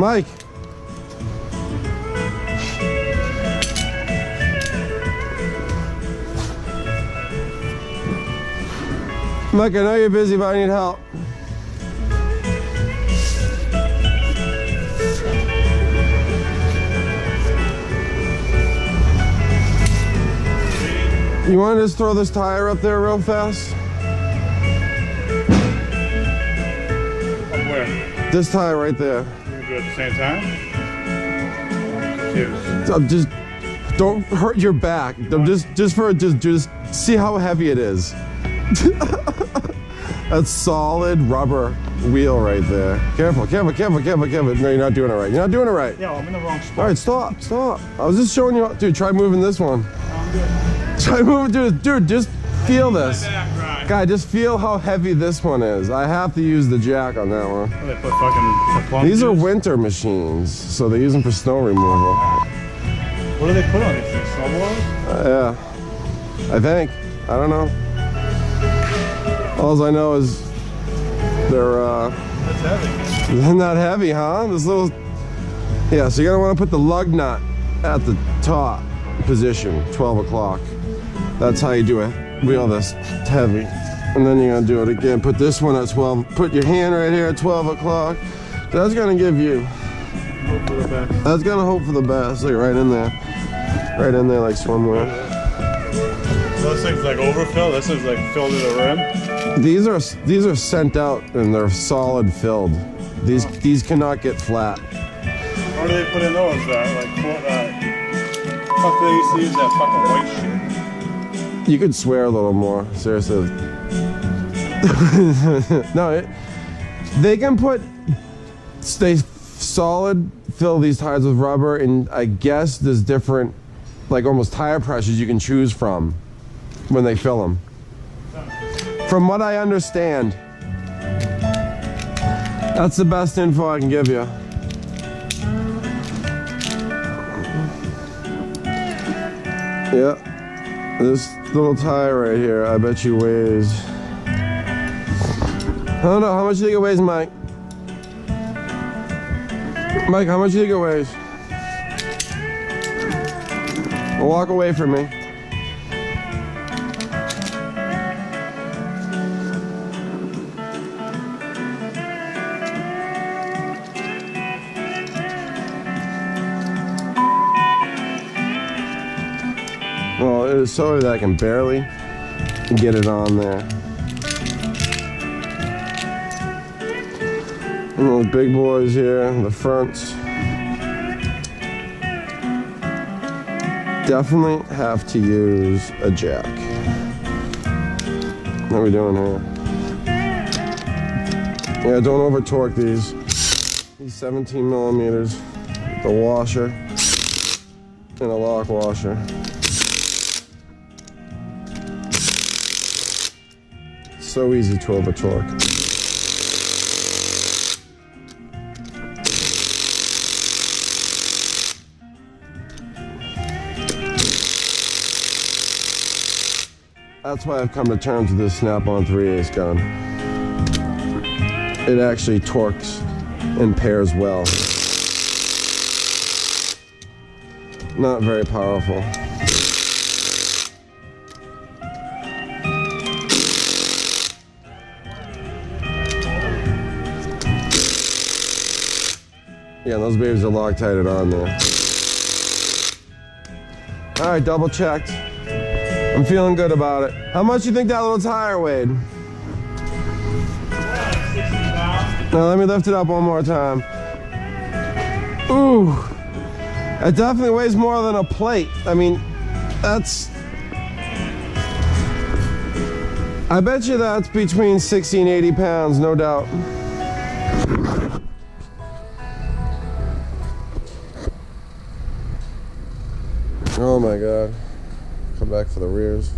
Mike. Mike, I know you're busy, but I need help. You want to just throw this tire up there real fast? Up where? This tire right there. You can do it at the same time? I'm confused. Just don't hurt your back. Just see how heavy it is. That's solid rubber wheel right there. Careful, careful, careful, careful, careful. No, you're not doing it right. You're not doing it right. Yeah, I'm in the wrong spot. All right, stop, stop. I was just showing you, dude, try moving this one. I'm good. Try moving, dude, just feel this. Guy, just feel how heavy this one is. I have to use the jack on that one. They put fucking These are winter machines, so they use them for snow removal. What do they put on these things? Snowblowers? Yeah, I think. I don't know. All I know is they're That's heavy. they're not heavy, huh? This little, yeah. So you're gonna want to put the lug nut at the top position, 12 o'clock. That's how you do a wheel this heavy. And then you're gonna do it again. Put this one at 12. Put your hand right here at 12 o'clock. That's gonna give you. Hope for the best. That's gonna hope for the best. Look right in there, right in there like swimwear. So this thing's like overfill. This is like filled to the rim. These are sent out and they're solid filled. These cannot get flat. What do they put in those? Fuck, they used to use that fucking white shit. You could swear a little more, seriously. No, they can stay solid, fill these tires with rubber, and I guess there's different, like almost tire pressures you can choose from when they fill them. From what I understand, that's the best info I can give you. Yeah, this little tire right here, I bet you weighs, I don't know, how much do you think it weighs, Mike? Mike, how much do you think it weighs? Well, walk away from me. Well, it is so that I can barely get it on there. And the big boys here, the fronts. Definitely have to use a jack. What are we doing here? Yeah, don't over torque these. These 17 millimeters, the washer, and a lock washer. So easy to over torque. That's why I've come to terms with this Snap-on 3/8 gun. It actually torques and pairs well. Not very powerful. Yeah, those babies are Loctited on there. All right, double checked. I'm feeling good about it. How much do you think that little tire weighed? 60 pounds. Now let me lift it up one more time. Ooh, it definitely weighs more than a plate. I mean, that's, I bet you that's between 60 and 80 pounds, no doubt. Oh my God. Come back for the rears.